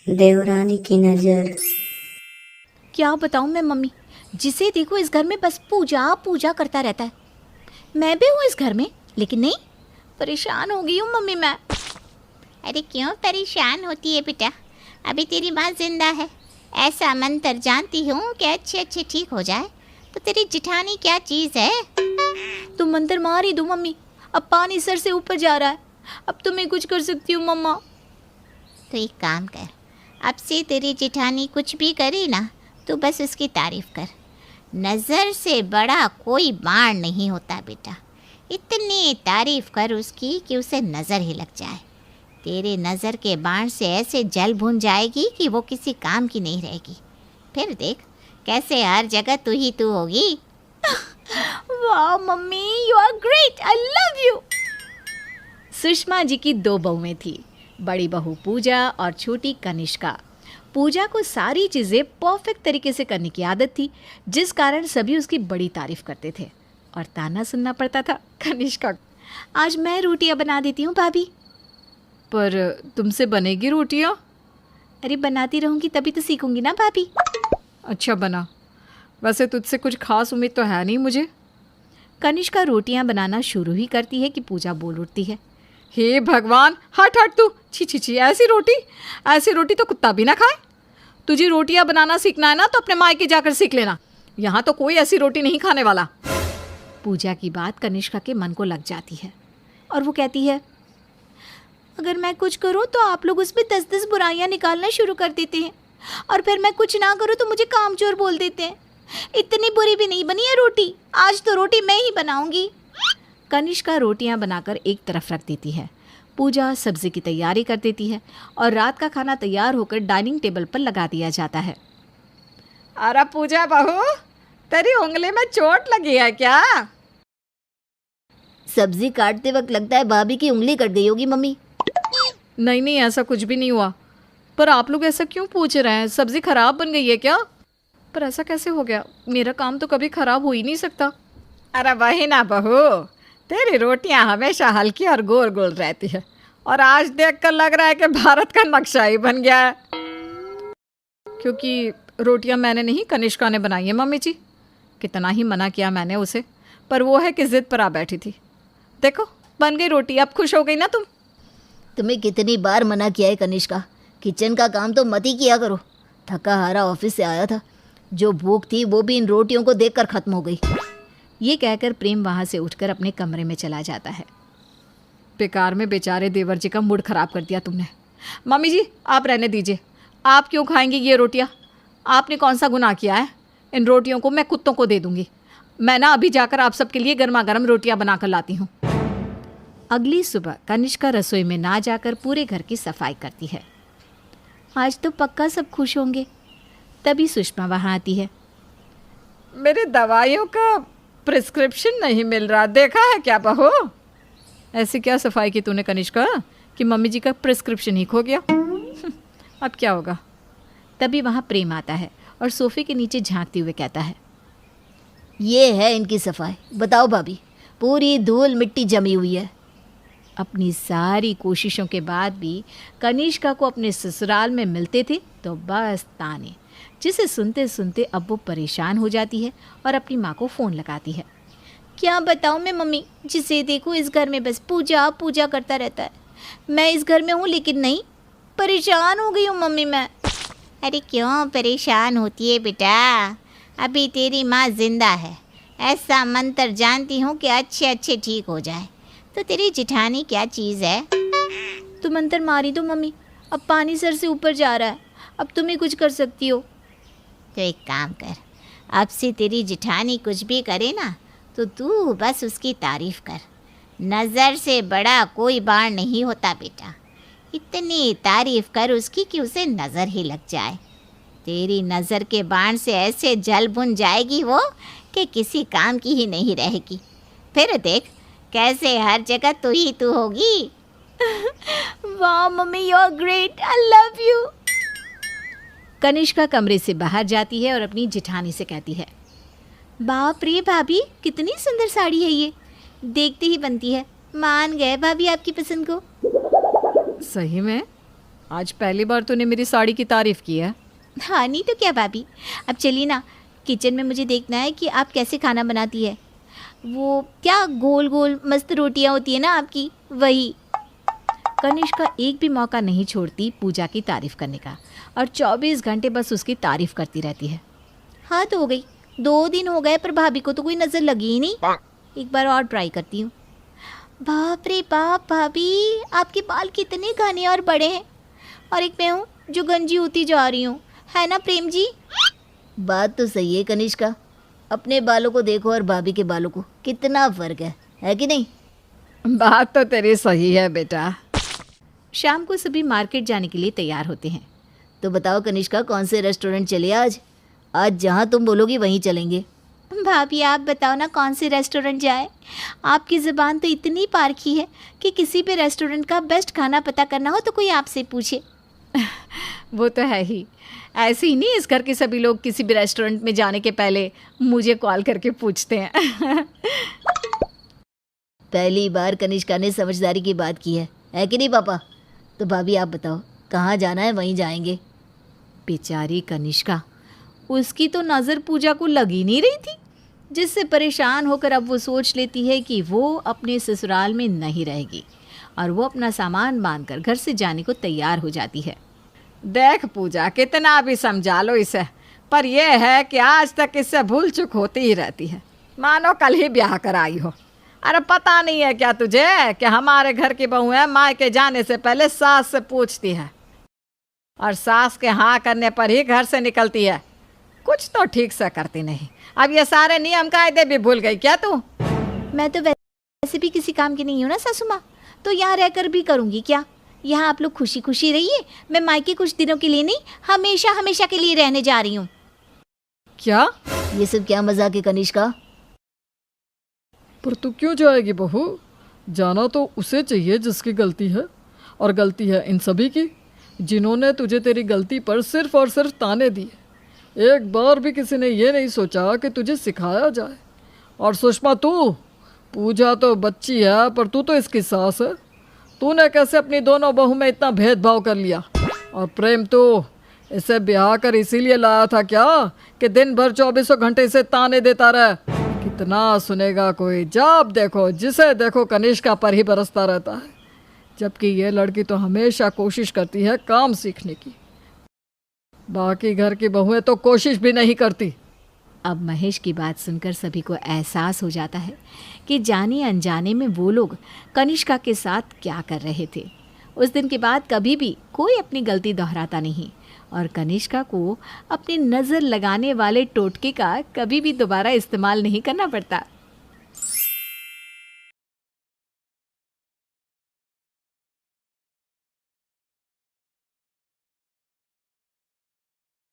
देवरानी की नजर। क्या बताऊं मैं मम्मी, जिसे देखो इस घर में बस पूजा पूजा करता रहता है। मैं भी हूँ इस घर में, लेकिन नहीं, परेशान हो गई हूँ मम्मी मैं। अरे क्यों परेशान होती है बेटा? अभी तेरी माँ जिंदा है। ऐसा मंत्र जानती हूँ कि अच्छे अच्छे ठीक हो जाए। तो तेरी जिठानी क्या चीज़ है? तुम मंत्र मार ही दो मम्मी, अब पानी सर से ऊपर जा रहा है। अब तो मैं कुछ कर सकती हूँ मम्मा। तो एक काम कर, अब से तेरी जिठानी कुछ भी करे ना, तो बस उसकी तारीफ कर। नज़र से बड़ा कोई बाण नहीं होता बेटा। इतनी तारीफ कर उसकी कि उसे नज़र ही लग जाए। तेरे नज़र के बाण से ऐसे जल भुन जाएगी कि वो किसी काम की नहीं रहेगी। फिर देख कैसे हर जगह तू ही तू होगी। वाह mummy, you are great, I love you. Sushma ji की 2 बहुएं थी, बड़ी बहू पूजा और छोटी कनिष्का। पूजा को सारी चीज़ें परफेक्ट तरीके से करने की आदत थी, जिस कारण सभी उसकी बड़ी तारीफ करते थे और ताना सुनना पड़ता था कनिष्का। आज मैं रोटियां बना देती हूँ भाभी। पर तुमसे बनेगी रोटियां? अरे बनाती रहूँगी तभी तो सीखूंगी ना भाभी। अच्छा बना। वैसे तुझसे कुछ खास उम्मीद तो है नहीं मुझे। कनिष्का रोटियां बनाना शुरू ही करती है कि पूजा बोल उठती है, हे भगवान, हट हट तू। छी छी छी, ऐसी रोटी तो कुत्ता भी ना खाए। तुझे रोटियां बनाना सीखना है ना तो अपने मायके जाकर सीख लेना। यहाँ तो कोई ऐसी रोटी नहीं खाने वाला। पूजा की बात कनिष्का के मन को लग जाती है और वो कहती है, अगर मैं कुछ करूं तो आप लोग उसमें 10-10 बुराइयां निकालना शुरू कर देते हैं, और फिर मैं कुछ ना करूं तो मुझे कामचोर बोल देते हैं। इतनी बुरी भी नहीं बनी है रोटी, आज तो रोटी मैं ही बनाऊंगी। कनिष्का रोटियां बनाकर एक तरफ रख देती है। पूजा सब्जी की तैयारी कर देती है और रात का खाना तैयार होकर डाइनिंग टेबल पर लगा दिया जाता है। अरे पूजा बहू, तेरी उंगली में चोट लगी है क्या? सब्जी काटते वक्त लगता है भाभी की उंगली कट गई होगी मम्मी। नहीं नहीं, ऐसा कुछ भी नहीं हुआ। पर आप लोग ऐसा क्यों पूछ रहे हैं? सब्जी खराब बन गई है क्या? पर ऐसा कैसे हो गया? मेरा काम तो कभी खराब हो ही नहीं सकता। अरे वही ना बहू, तेरी रोटियां हमेशा हल्की और गोल गोल रहती है, और आज देखकर लग रहा है कि भारत का नक्शा ही बन गया है। क्योंकि रोटियां मैंने नहीं, कनिष्का ने बनाई है मम्मी जी। कितना ही मना किया मैंने उसे, पर वो है कि जिद पर आ बैठी थी। देखो बन गई रोटी, अब खुश हो गई ना तुम? तुम्हें कितनी बार मना किया है कनिष्का, किचन का काम तो मत ही किया करो। थका हारा ऑफिस से आया था, जो भूख थी वो भी इन रोटियों को देखकर खत्म हो गई। ये कहकर प्रेम वहाँ से उठकर अपने कमरे में चला जाता है। बेकार में बेचारे देवर जी का मूड खराब कर दिया तुमने। मम्मी जी आप रहने दीजिए, आप क्यों खाएंगी ये रोटियां? आपने कौन सा गुनाह किया है? इन रोटियों को मैं कुत्तों को दे दूंगी। मैं ना अभी जाकर आप सबके लिए गर्मा गर्म रोटियां बनाकर लाती हूँ। अगली सुबह कनिष्का रसोई में ना जाकर पूरे घर की सफाई करती है। आज तो पक्का सब खुश होंगे। तभी सुषमा वहाँ आती है। मेरी दवाइयों का प्रिस्क्रिप्शन नहीं मिल रहा, देखा है क्या बहू? ऐसी क्या सफाई की तूने कनिष्का कि मम्मी जी का प्रिस्क्रिप्शन ही खो गया? अब क्या होगा? तभी वहाँ प्रेम आता है और सोफे के नीचे झांकते हुए कहता है, ये है इनकी सफाई। बताओ भाभी, पूरी धूल मिट्टी जमी हुई है। अपनी सारी कोशिशों के बाद भी कनिष्का को अपने ससुराल में मिलते थे तो बस ताने, जिसे सुनते सुनते अब वो परेशान हो जाती है और अपनी माँ को फ़ोन लगाती है। क्या बताऊँ मैं मम्मी, जिसे देखो इस घर में बस पूजा पूजा करता रहता है। मैं इस घर में हूँ लेकिन नहीं, परेशान हो गई हूँ मम्मी मैं। अरे क्यों परेशान होती है बेटा? अभी तेरी माँ जिंदा है। ऐसा मंत्र जानती हूँ कि अच्छे अच्छे ठीक हो जाए। तो तेरी जिठानी क्या चीज़ है? तो मंत्र मारी दो मम्मी, अब पानी सर से ऊपर जा रहा है, अब तुम ही कुछ कर सकती हो। तो एक काम कर, अब से तेरी जिठानी कुछ भी करे ना तो तू बस उसकी तारीफ कर। नज़र से बड़ा कोई बाण नहीं होता बेटा। इतनी तारीफ कर उसकी कि उसे नज़र ही लग जाए। तेरी नज़र के बाण से ऐसे जल बुन जाएगी वो कि किसी काम की ही नहीं रहेगी। फिर देख कैसे हर जगह तू ही तू होगी। वाह mummy, you are great, I love you. Kanishka कमरे से बाहर जाती है और अपनी जिठानी से कहती है, बाप रे भाभी, कितनी सुंदर साड़ी है ये, देखते ही बनती है। मान गए भाभी आपकी पसंद को। सही में आज पहली बार तूने मेरी साड़ी की तारीफ़ की है। हाँ नहीं तो क्या भाभी। अब चलिए ना, किचन में मुझे देखना है कि आप कैसे खाना बनाती है। वो क्या गोल गोल मस्त रोटियां होती है ना आपकी, वही। कनिष्का एक भी मौका नहीं छोड़ती पूजा की तारीफ़ करने का और 24 घंटे बस उसकी तारीफ़ करती रहती है। हाँ तो हो गई, 2 दिन हो गए पर भाभी को तो कोई नज़र लगी ही नहीं। एक बार और ट्राई करती हूँ। बाप रे बाप भाभी, आपके बाल कितने घने और बड़े हैं, और एक मैं हूँ जो गंजी होती जा रही हूँ, है ना प्रेम जी? बात तो सही है कनिष्का, अपने बालों को देखो और भाभी के बालों को, कितना फ़र्क है कि नहीं? बात तो तेरी सही है बेटा। शाम को सभी मार्केट जाने के लिए तैयार होते हैं। तो बताओ कनिष्का, कौन से रेस्टोरेंट चले आज? आज जहाँ तुम बोलोगी वहीं चलेंगे। भाभी आप बताओ ना कौन से रेस्टोरेंट जाए। आपकी ज़ुबान तो इतनी पारखी है कि किसी भी रेस्टोरेंट का बेस्ट खाना पता करना हो तो कोई आपसे पूछे। वो तो है ही, ऐसे ही नहीं इस घर के सभी लोग किसी भी रेस्टोरेंट में जाने के पहले मुझे कॉल करके पूछते हैं। पहली बार कनिष्का ने समझदारी की बात की है कि नहीं पापा? तो भाभी आप बताओ, कहाँ जाना है वहीं जाएंगे। बेचारी कनिष्का, उसकी तो नज़र पूजा को लग ही नहीं रही थी, जिससे परेशान होकर अब वो सोच लेती है कि वो अपने ससुराल में नहीं रहेगी और वो अपना सामान बांधकर घर से जाने को तैयार हो जाती है। देख पूजा, कितना भी समझा लो इसे, पर यह है कि आज तक इससे भूल चूक होती ही रहती है, मानो कल ही ब्याह कर आई हो। अरे पता नहीं है क्या तुझे कि हमारे घर की बहू है, मायके जाने से पहले सास से पूछती है और सास के हाँ करने पर ही घर से निकलती है। कुछ तो ठीक से करती नहीं। अब ये सारे नियम कायदे भी भूल गई क्या तू? मैं तो वैसे भी किसी काम की नहीं हूँ ना सासू माँ, तो यहाँ रहकर भी करूँगी क्या? यहाँ आप लोग खुशी खुशी रहिए, मैं मायके कुछ दिनों के लिए नहीं, हमेशा हमेशा के लिए रहने जा रही हूँ। क्या? ये सब क्या मजाक है कनिष्का? पर तू क्यों जाएगी बहू? जाना तो उसे चाहिए जिसकी गलती है, और गलती है इन सभी की जिन्होंने तुझे तेरी गलती पर सिर्फ और सिर्फ ताने दिए। एक बार भी किसी ने ये नहीं सोचा कि तुझे सिखाया जाए। और सुषमा, तू, पूजा तो बच्ची है पर तू तो इसकी सास है। तूने कैसे अपनी दोनों बहू में इतना भेदभाव कर लिया? और प्रेम, तो इसे ब्याह कर इसीलिए लाया था क्या कि दिन भर 24 घंटे इसे ताने देता रहे? कितना सुनेगा कोई? जब देखो जिसे देखो कनिष्का पर ही बरसता रहता है, जबकि ये लड़की तो हमेशा कोशिश करती है काम सीखने की। बाकी घर की बहुएं तो कोशिश भी नहीं करती। अब महेश की बात सुनकर सभी को एहसास हो जाता है कि जाने अनजाने में वो लोग कनिष्का के साथ क्या कर रहे थे। उस दिन के बाद कभी भी कोई अपनी गलती दोहराता नहीं और कनिष्का को अपनी नज़र लगाने वाले टोटके का कभी भी दोबारा इस्तेमाल नहीं करना पड़ता।